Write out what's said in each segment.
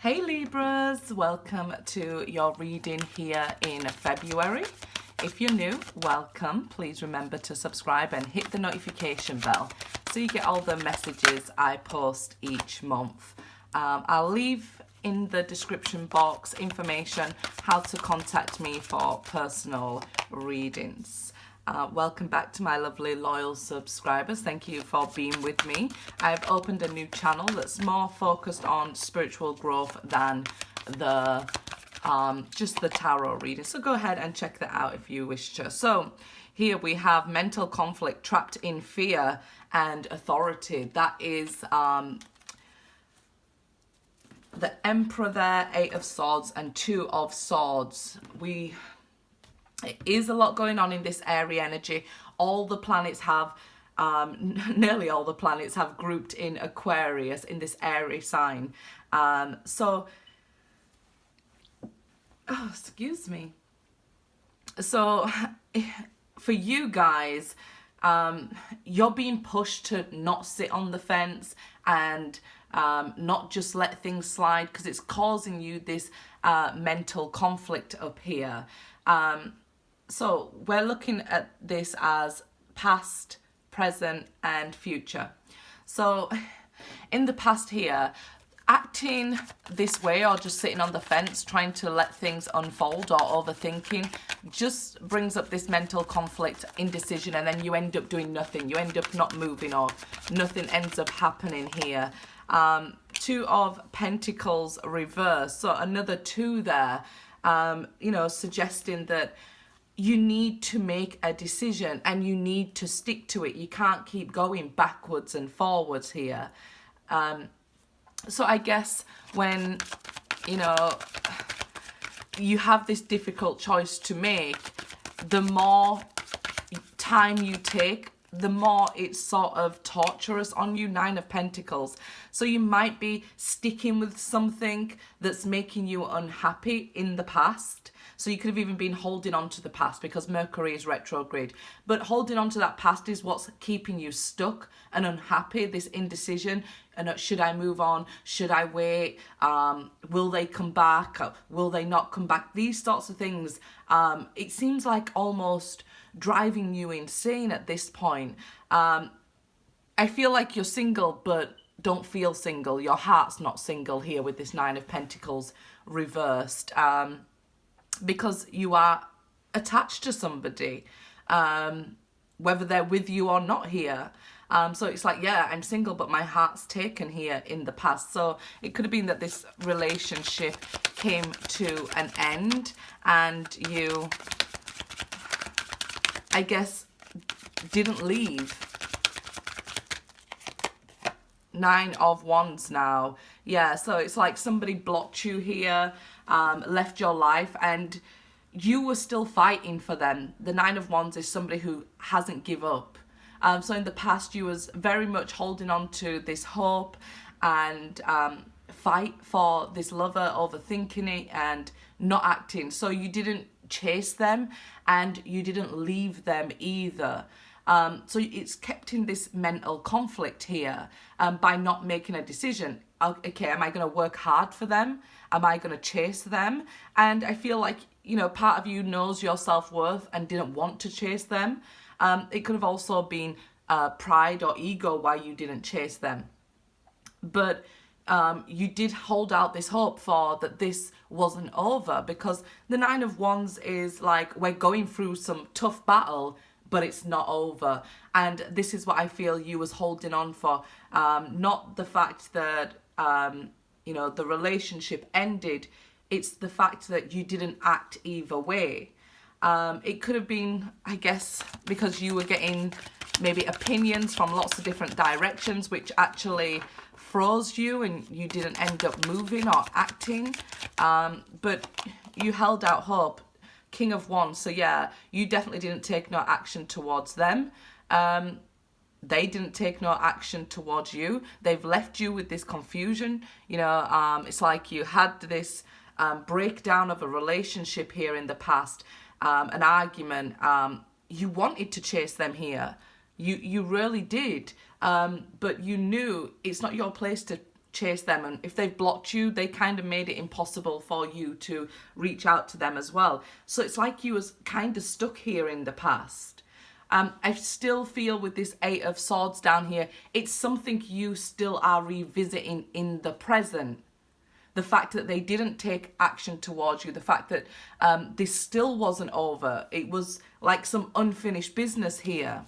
Hey Libras, welcome to your reading here in February. If you're new, welcome. Please remember to subscribe and hit the notification bell so you get all the messages I post each month. I'll leave in the description box information how to contact me for personal readings. Welcome back to my lovely loyal subscribers. Thank you for being with me. I've opened a new channel that's more focused on spiritual growth than the just the tarot reading. So go ahead and check that out if you wish to. So here we have mental conflict, trapped in fear and authority. That is the Emperor there, 8 of Swords and 2 of Swords. It is a lot going on in this airy energy. All the planets have, nearly all the planets have grouped in Aquarius, in this airy sign. Excuse me. So for you guys, you're being pushed to not sit on the fence and not just let things slide, because it's causing you this mental conflict up here. So we're looking at this as past, present and future. So in the past here, acting this way or just sitting on the fence trying to let things unfold or overthinking just brings up this mental conflict, indecision, and then you end up doing nothing. You end up not moving or nothing ends up happening here. 2 of Pentacles reverse, so another 2 there, suggesting that you need to make a decision and you need to stick to it. You can't keep going backwards and forwards here. So I guess when, you have this difficult choice to make, the more time you take, the more it's sort of torturous on you. 9 of Pentacles. So you might be sticking with something that's making you unhappy in the past. So you could have even been holding on to the past because Mercury is retrograde. But holding on to that past is what's keeping you stuck and unhappy, this indecision. And should I move on? Should I wait? Will they come back? Will they not come back? These sorts of things. It seems like almost driving you insane at this point. I feel like you're single, but don't feel single. Your heart's not single here with this 9 of Pentacles reversed. Because you are attached to somebody, whether they're with you or not here. So it's like, yeah, I'm single, but my heart's taken here in the past. So it could have been that this relationship came to an end and you, I guess, didn't leave. 9 of Wands now. Yeah, so it's like somebody blocked you here, left your life, and you were still fighting for them. The 9 of Wands is somebody who hasn't give up. So in the past, you was very much holding on to this hope and fight for this lover, overthinking it and not acting. So you didn't chase them and you didn't leave them either. So it's kept in this mental conflict here by not making a decision. Okay, am I going to work hard for them? Am I going to chase them? And I feel like, part of you knows your self-worth and didn't want to chase them. It could have also been pride or ego why you didn't chase them. But you did hold out this hope for that this wasn't over, because the 9 of Wands is like, we're going through some tough battle, but it's not over. And this is what I feel you was holding on for. Not the fact that, the relationship ended. It's the fact that you didn't act either way. It could have been, I guess, because you were getting maybe opinions from lots of different directions, which actually froze you and you didn't end up moving or acting. But you held out hope. King of Wands. So yeah, you definitely didn't take no action towards them. They didn't take no action towards you. They've left you with this confusion. It's like you had this breakdown of a relationship here in the past, an argument. You wanted to chase them here. You really did. But you knew it's not your place to chase them, and if they've blocked you, they kind of made it impossible for you to reach out to them as well. So it's like you was kind of stuck here in the past. I still feel with this Eight of Swords down here, it's something you still are revisiting in the present. The fact that they didn't take action towards you, the fact that this still wasn't over. It was like some unfinished business here.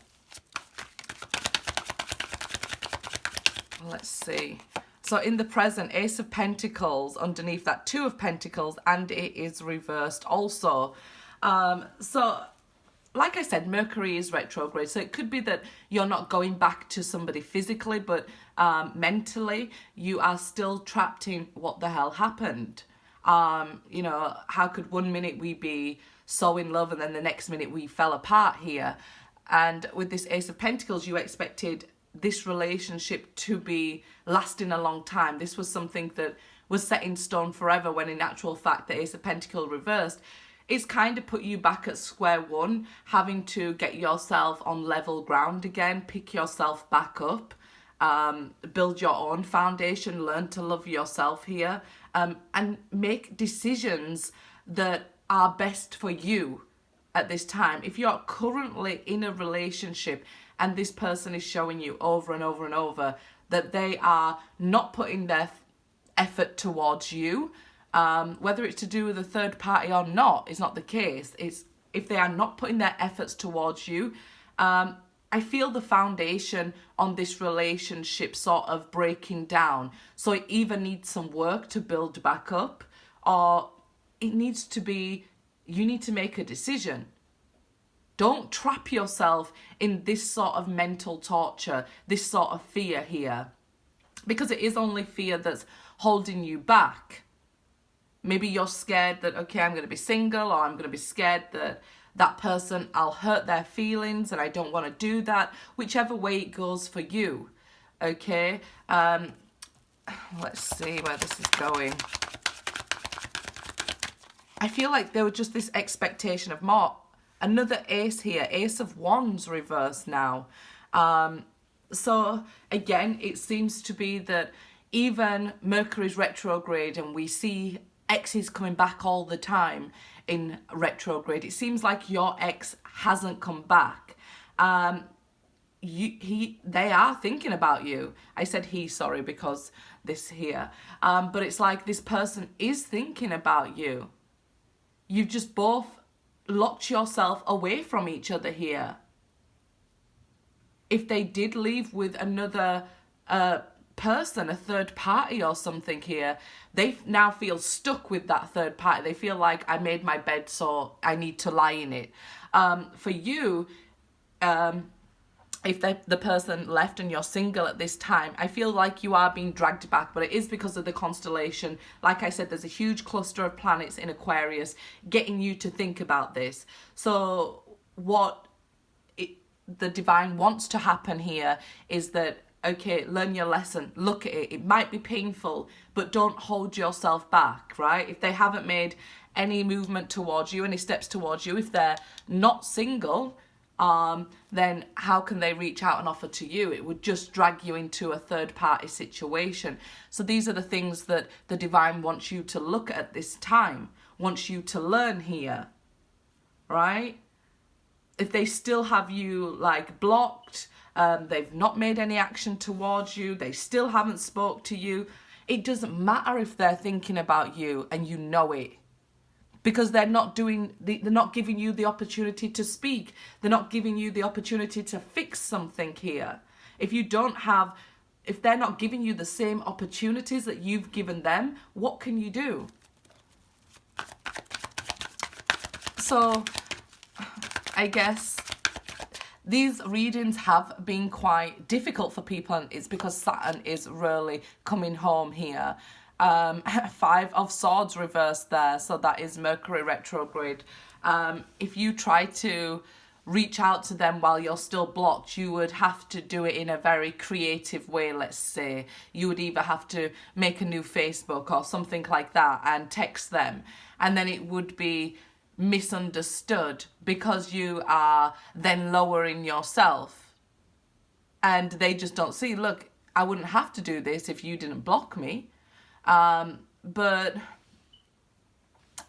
Let's see. So in the present, Ace of Pentacles, underneath that Two of Pentacles, and it is reversed also. So like I said, Mercury is retrograde, so it could be that you're not going back to somebody physically, but mentally you are still trapped in what the hell happened. You know, how could one minute we be so in love and then the next minute we fell apart here? And with this Ace of Pentacles, you expected this relationship to be lasting a long time. This was something that was set in stone forever, when in actual fact the Ace of Pentacles reversed, it's kind of put you back at square one, having to get yourself on level ground again, pick yourself back up, build your own foundation, learn to love yourself here, and make decisions that are best for you at this time. If you're currently in a relationship and this person is showing you over and over and over that they are not putting their effort towards you, whether it's to do with a third party or not is not the case. It's if they are not putting their efforts towards you, I feel the foundation on this relationship sort of breaking down. So it either needs some work to build back up, or it needs to be, you need to make a decision. Don't trap yourself in this sort of mental torture, this sort of fear here, because it is only fear that's holding you back. Maybe you're scared that, okay, I'm going to be single, or I'm going to be scared that that person, I'll hurt their feelings and I don't want to do that. Whichever way it goes for you, okay? Let's see where this is going. I feel like there was just this expectation of more. Another ace here, Ace of Wands reversed now. So again, it seems to be that even Mercury's retrograde and we see exes coming back all the time in retrograde. It seems like your ex hasn't come back. They are thinking about you. I said he, sorry, because this here. But it's like this person is thinking about you. You've just both locked yourself away from each other here. If they did leave with another person, a third party or something here, they now feel stuck with that third party. They feel like, I made my bed, so I need to lie in it. For you, if the person left and you're single at this time, I feel like you are being dragged back, but it is because of the constellation. Like I said, there's a huge cluster of planets in Aquarius getting you to think about this. So what the divine wants to happen here is that, okay, learn your lesson, look at it. It might be painful, but don't hold yourself back, right? If they haven't made any movement towards you, any steps towards you, if they're not single, then how can they reach out and offer to you? It would just drag you into a third party situation. So these are the things that the divine wants you to look at this time, wants you to learn here, right? If they still have you like blocked, they've not made any action towards you, they still haven't spoke to you, it doesn't matter if they're thinking about you and you know it, because they're not giving you the opportunity to speak. They're not giving you the opportunity to fix something here. If they're not giving you the same opportunities that you've given them, what can you do? So I guess these readings have been quite difficult for people, and it's because Saturn is really coming home here. Five of Swords reversed there, so that is Mercury retrograde. If you try to reach out to them while you're still blocked, you would have to do it in a very creative way, let's say. You would either have to make a new Facebook or something like that and text them, and then it would be misunderstood because you are then lowering yourself and they just don't see, look, I wouldn't have to do this if you didn't block me. But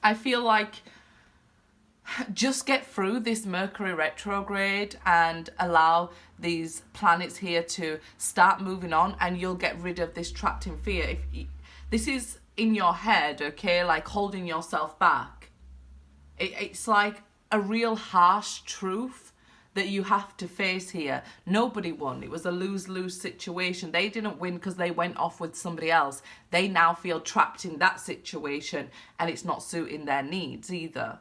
I feel like just get through this Mercury retrograde and allow these planets here to start moving on, and you'll get rid of this trapped in fear. If this is in your head, okay, like holding yourself back, it's like a real harsh truth that you have to face here. Nobody won. It was a lose-lose situation. They didn't win because they went off with somebody else. They now feel trapped in that situation, and it's not suiting their needs either.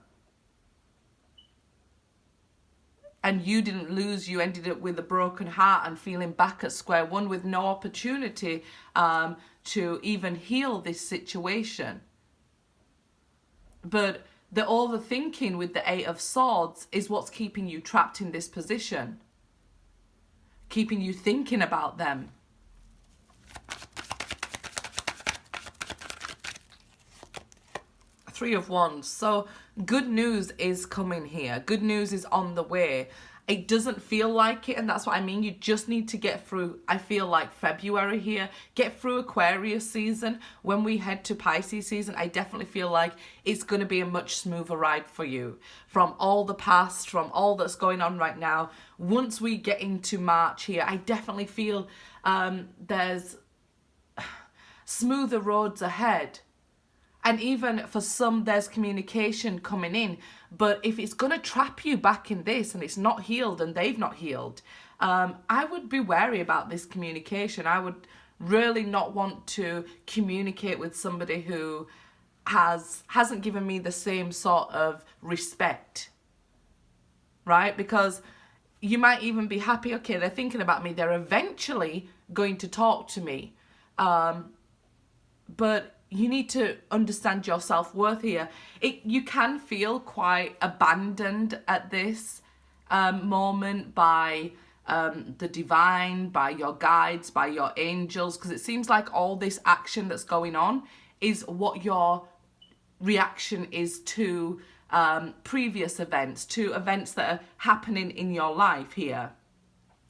And you didn't lose. You ended up with a broken heart and feeling back at square one with no opportunity to even heal this situation. But the overthinking with the Eight of Swords is what's keeping you trapped in this position, keeping you thinking about them. Three of Wands. So good news is coming here. Good news is on the way. It doesn't feel like it, and that's what I mean. You just need to get through, I feel like, February here. Get through Aquarius season. When we head to Pisces season, I definitely feel like it's going to be a much smoother ride for you. From all the past, from all that's going on right now. Once we get into March here, I definitely feel there's smoother roads ahead. And even for some, there's communication coming in. But if it's going to trap you back in this and it's not healed and they've not healed, I would be wary about this communication. I would really not want to communicate with somebody who hasn't given me the same sort of respect, right? Because you might even be happy, okay, they're thinking about me. They're eventually going to talk to me. But you need to understand your self-worth here. You can feel quite abandoned at this moment by the divine, by your guides, by your angels, because it seems like all this action that's going on is what your reaction is to previous events, to events that are happening in your life here.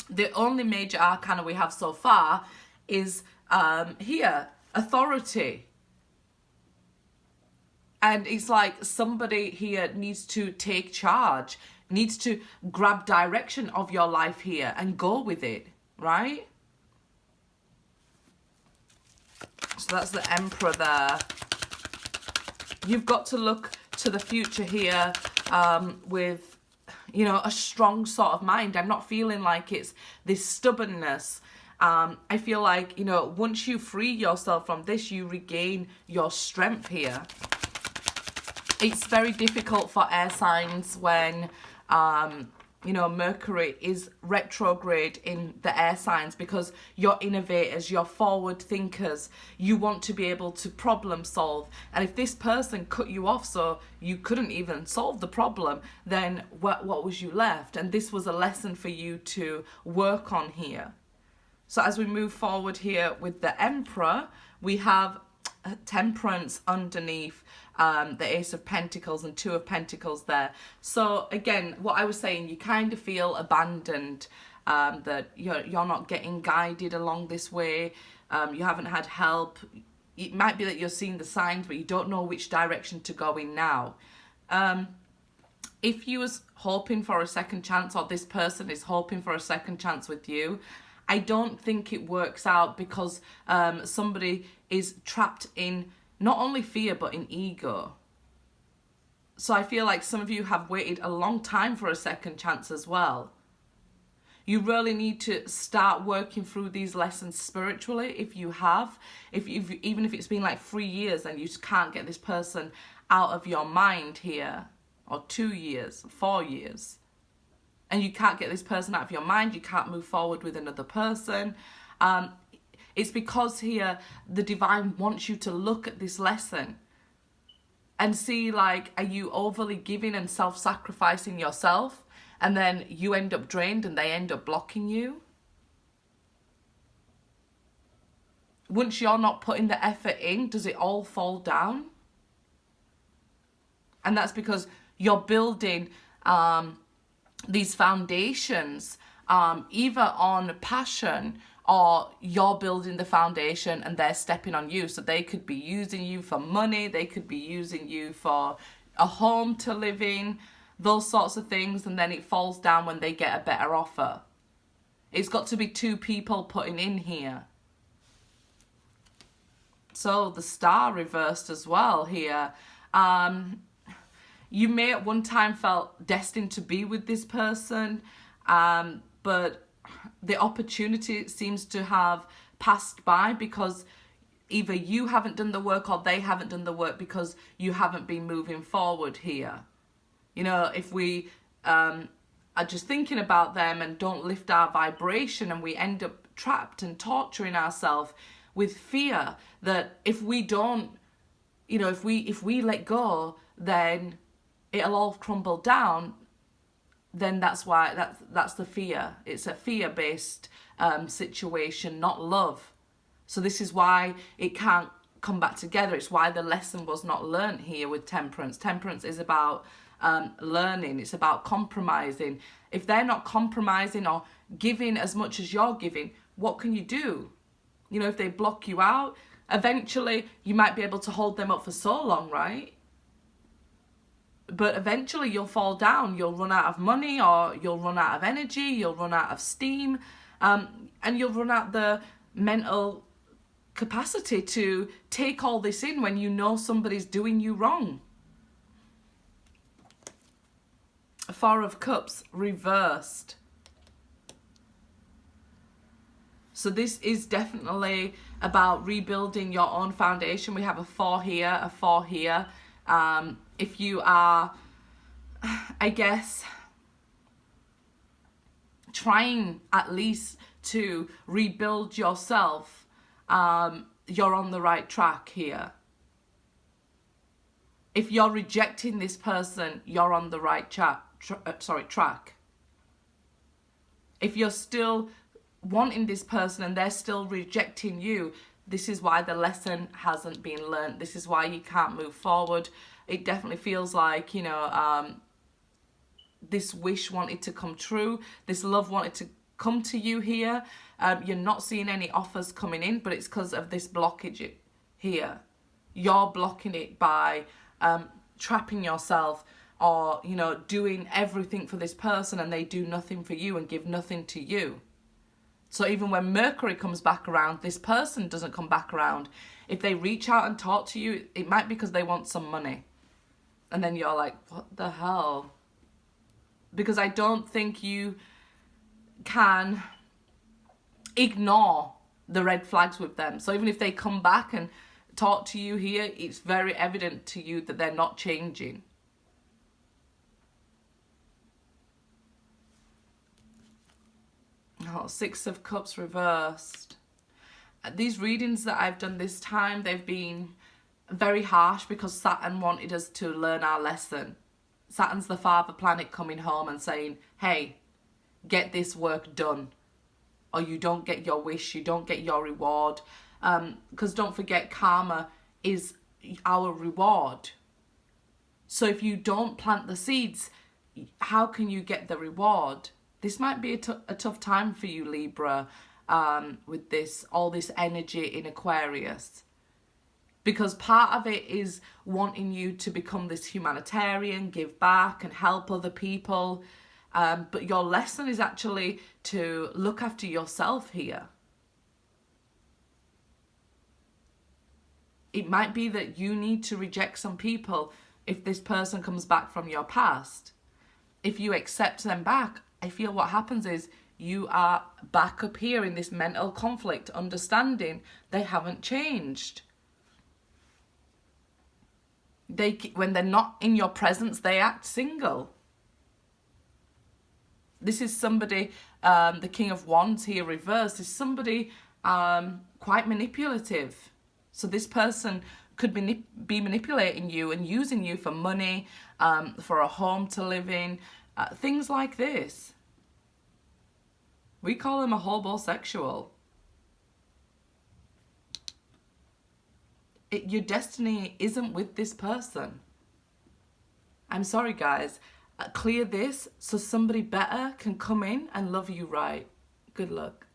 The only major arcana we have so far is here, authority. And it's like somebody here needs to take charge, needs to grab direction of your life here and go with it, right? So that's the Emperor there. You've got to look to the future here with, you know, a strong sort of mind. I'm not feeling like it's this stubbornness. I feel like, you know, once you free yourself from this, you regain your strength here. It's very difficult for air signs when, you know, Mercury is retrograde in the air signs, because you're innovators, you're forward thinkers, you want to be able to problem solve. And if this person cut you off so you couldn't even solve the problem, then what was you left? And this was a lesson for you to work on here. So as we move forward here with the Emperor, we have Temperance underneath the Ace of Pentacles and Two of Pentacles there. So again, what I was saying, you kind of feel abandoned, that you're not getting guided along this way. You haven't had help. It might be that you're seeing the signs, but you don't know which direction to go in now. If you was hoping for a second chance, or this person is hoping for a second chance with you, I don't think it works out, because somebody is trapped in not only fear, but in ego. So I feel like some of you have waited a long time for a second chance as well. You really need to start working through these lessons spiritually if you have. Even if it's been like 3 years and you just can't get this person out of your mind here, or 2 years, 4 years. And you can't get this person out of your mind, you can't move forward with another person. It's because here the divine wants you to look at this lesson and see, like, are you overly giving and self-sacrificing yourself, and then you end up drained and they end up blocking you? Once you're not putting the effort in, does it all fall down? And that's because you're building these foundations either on passion or you're building the foundation and they're stepping on you. So they could be using you for money, they could be using you for a home to live in, those sorts of things, and then it falls down when they get a better offer. It's got to be two people putting in here. So the star reversed as well here. You may at one time felt destined to be with this person, but the opportunity seems to have passed by because either you haven't done the work or they haven't done the work because you haven't been moving forward here. You know, if we are just thinking about them and don't lift our vibration, and we end up trapped and torturing ourselves with fear that if we don't, you know, if we let go, then it'll all crumble down. Then that's why that's the fear. It's a fear-based situation, not love. So this is why it can't come back together. It's why the lesson was not learnt here with Temperance. Temperance is about learning. It's about compromising. If they're not compromising or giving as much as you're giving, what can you do? You know, if they block you out, eventually you might be able to hold them up for so long, right? But eventually you'll fall down, you'll run out of money, or you'll run out of energy, you'll run out of steam, and you'll run out the mental capacity to take all this in when you know somebody's doing you wrong. Four of Cups reversed. So this is definitely about rebuilding your own foundation. We have a 4 here, a 4 here. If you are, I guess, trying at least to rebuild yourself, you're on the right track here. If you're rejecting this person, you're on the right track. If you're still wanting this person and they're still rejecting you, this is why the lesson hasn't been learned. This is why you can't move forward. It definitely feels like, you know, this wish wanted to come true. This love wanted to come to you here. You're not seeing any offers coming in, but it's because of this blockage here. You're blocking it by trapping yourself, or, you know, doing everything for this person and they do nothing for you and give nothing to you. So even when Mercury comes back around, this person doesn't come back around. If they reach out and talk to you, it might be because they want some money. And then you're like, what the hell? Because I don't think you can ignore the red flags with them. So even if they come back and talk to you here, it's very evident to you that they're not changing. Oh, 6 of Cups reversed. These readings that I've done this time, they've been very harsh because Saturn wanted us to learn our lesson. Saturn's the father planet coming home and saying, hey, get this work done, or you don't get your wish, you don't get your reward. Because don't forget, karma is our reward. So if you don't plant the seeds, how can you get the reward? This might be a tough time for you, Libra, with all this energy in Aquarius. Because part of it is wanting you to become this humanitarian, give back and help other people. But your lesson is actually to look after yourself here. It might be that you need to reject some people if this person comes back from your past. If you accept them back, I feel what happens is you are back up here in this mental conflict, understanding they haven't changed. When they're not in your presence, they act single. This is somebody, the King of Wands here reversed, is somebody quite manipulative. So this person could be manipulating you and using you for money, for a home to live in, things like this. We call him a hobosexual. Your destiny isn't with this person. I'm sorry, guys. Clear this so somebody better can come in and love you right. Good luck.